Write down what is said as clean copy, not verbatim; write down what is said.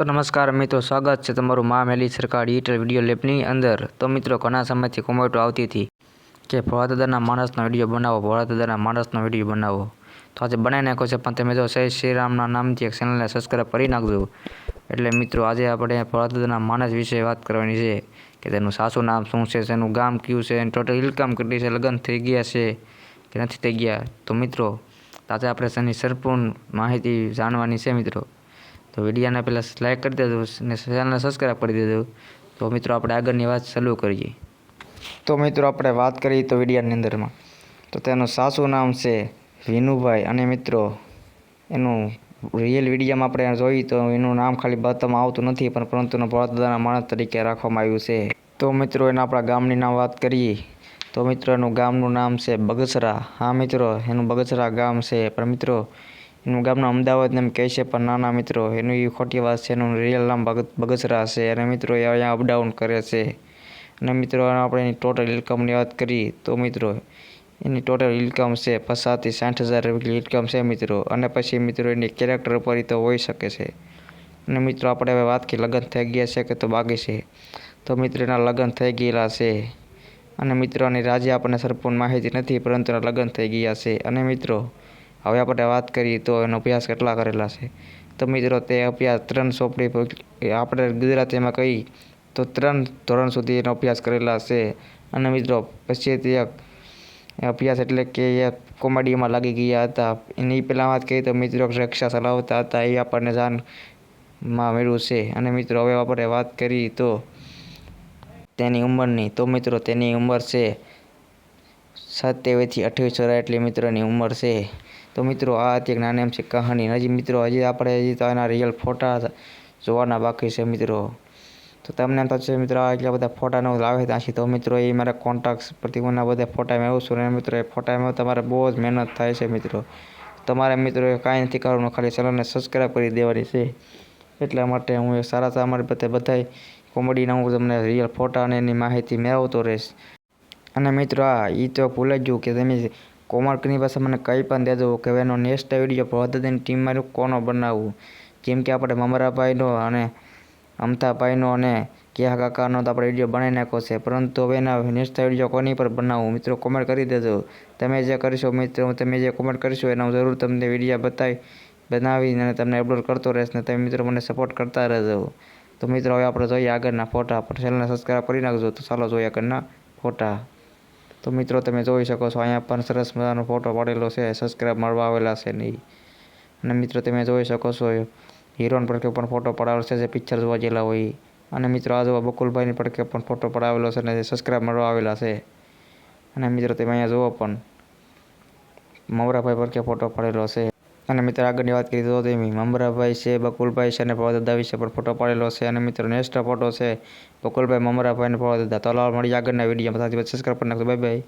તો નમસ્કાર મિત્રો, સ્વાગત છે તમારું મા મેલી સરકાર ડિજિટલ વિડીયો લેબની અંદર। તો મિત્રો, ઘણા સમયથી કોમેન્ટો આવતી હતી કે ભોળાદાદાના માણસનો વિડીયો બનાવો, ભોળાદાદાના માણસનો વિડીયો બનાવો। તો આજે બનાવી નાખ્યો છે, પણ તમે જો જય શ્રી રામના નામથી એક ચેનલને સબસ્ક્રાઈબ કરી નાખજો। એટલે મિત્રો, આજે આપણે ભોળાદાદાના માણસ વિશે વાત કરવાની છે કે તેનું સાસુ નામ શું છે, તેનું ગામ કયું છે, ટોટલ ઇન્કમ કેટલી છે, લગ્ન થઈ ગયા છે કે નથી થઈ ગયા। તો મિત્રો, આજે આપણે તેની સંપૂર્ણ માહિતી જાણવાની છે મિત્રો। તો વિડીયોને પહેલાં લાઈક કરી દેજો અને ચેનલને સબસ્ક્રાઈબ કરી દેજો। તો મિત્રો, આપણે આગળની વાત ચાલુ કરીએ। તો મિત્રો, આપણે વાત કરીએ તો વિડીયોની અંદરમાં તો તેનું સાસુ નામ છે વિનુભાઈ, અને મિત્રો એનું રિયલ વિડીયોમાં આપણે જોઈએ તો એનું નામ ખાલી બતાવવામાં આવતું નથી, પણ પરંતુ ભોળાદાદાના માણસ તરીકે રાખવામાં આવ્યું છે। તો મિત્રો, એના આપણા ગામની નામ વાત કરીએ તો મિત્રો એનું ગામનું નામ છે બગસરા। હા મિત્રો, એનું બગસરા ગામ છે, પણ મિત્રો એનું ગામનું અમદાવાદ એમ કહે છે, પણ નાના મિત્રો એનું એ ખોટી વાત છે। એનું રિયલ નામ બગસરા છે, અને મિત્રો એ અહીંયા અપડાઉન કરે છે। અને મિત્રો, આપણે એની ટોટલ ઇન્કમની વાત કરીએ તો મિત્રો એની ટોટલ ઇન્કમ છે 50,000 થી 60,000 રૂપિયા ઇન્કમ છે મિત્રો। અને પછી મિત્રો એની કેરેક્ટર ઉપર તો હોઈ શકે છે। અને મિત્રો, આપણે હવે વાત કરીએ લગ્ન થઈ ગયા છે કે તો બાકી છે। તો મિત્રો, એના લગ્ન થઈ ગયેલા છે, અને મિત્રોની રાજ્ય આપણને સંપૂર્ણ માહિતી નથી, પરંતુ એના લગ્ન થઈ ગયા છે। અને મિત્રો, હવે આપણે વાત કરીએ તો એનો અભ્યાસ કેટલા કરેલા છે। તો મિત્રો, તે અભ્યાસ 3 ચોપડી આપણે ગુજરાતીમાં કહીએ તો 3 ધોરણ સુધી એનો અભ્યાસ કરેલા છે। અને મિત્રો, પછી તે અભ્યાસ એટલે કે એ કોમેડીમાં લાગી ગયા હતા। એની પહેલાં વાત કરીએ તો મિત્રો રિક્ષા ચલાવતા હતા, એ આપણને જાણમાં મળ્યું છે। અને મિત્રો, હવે આપણે વાત કરીએ તો તેની ઉંમરની તો મિત્રો તેની ઉંમર છે 27 થી 28 વર્ષ એટલી મિત્રોની ઉંમર છે। તો મિત્રો, આ હતી એક નાની એમથી કહાની। હજી મિત્રો હજી તો એના રિયલ ફોટા જોવાના બાકી છે મિત્રો। તો તમને એમ થશે મિત્રો આ એટલા બધા ફોટા ન લાવે ત્યાંથી, તો મિત્રો એ મારા કોન્ટેક્ટ પરથી મને બધા ફોટા મેળવું છું। અને મિત્રો એ ફોટામાં તમારે બહુ જ મહેનત થાય છે મિત્રો। તમારે મિત્રો એ કાંઈ નથી કરવાનું, ખાલી ચેનલને સબસ્ક્રાઈબ કરી દેવાની છે। એટલા માટે હું એ સારા અમારે બધાય કોમેડીના હું તમને રિયલ ફોટા અને એની માહિતી મેળવતો રહીશ। અને મિત્રો, એ તો ભૂલાઈ ગયું કે તમે કોમેન્ટની પાસે મને કંઈ પણ દેજો કે એનો નેક્સ્ટ વિડીયો ભોળાદાદાની ટીમમાં કોનો બનાવવું। જેમ કે આપણે મમરાભાઈનો અને અમથાભાઈનો અને કેહા કાકાનો તો આપણે વિડીયો બનાવી નાખ્યો છે, પરંતુ હવે એના નેક્સ્ટ વિડીયો કોની પર બનાવવું મિત્રો કોમેન્ટ કરી દેજો। તમે જે કરશો મિત્રો, તમે જે કોમેન્ટ કરશો એના હું જરૂર તમને વિડીયો બનાવીને અને તમને અપલોડ કરતો રહીશ, ને તમે મિત્રો મને સપોર્ટ કરતા રહેજો। તો મિત્રો, હવે આપણે જોઈએ આગળના ફોટા પર, ચેનલને સબસ્ક્રાઈબ કરી નાખજો। તો ચાલો જોઈએ આગળના ફોટા। તો મિત્રો, તમે જોઈ શકો છો અહીંયા પણ સરસ મજાનો ફોટો પડેલો છે, સબસ્ક્રાઈબ મળવા આવેલા છે નહીં। અને મિત્રો, તમે જોઈ શકો છો હિરોઈન પડકે પણ ફોટો પડાવેલો છે જે પિક્ચર જોવા ગયેલા હોય। અને મિત્રો, આ જોવા બકુલભાઈની પડકે પણ ફોટો પડાવેલો છે અને જે સબસ્ક્રાઈબ મળવા આવેલા છે। અને મિત્રો, તમે અહીંયા જુઓ પણ મમરાભાઈ પડકે ફોટો પડેલો છે। અને મિત્રો, આગળની વાત કરીએ તો મમરાભાઈ છે, બકુલભાઈ છે, અને ભોળાદાદા વિશે પણ ફોટો પડેલો છે। અને મિત્રો, નેક્સ્ટ ફોટો છે બકુલભાઈ, મમરાભાઈ અને ભોળાદાદા। તો મળીએ આગળના વિડીયોમાં, સબસ્ક્રાઈબ કરી નાખજો। Bye bye.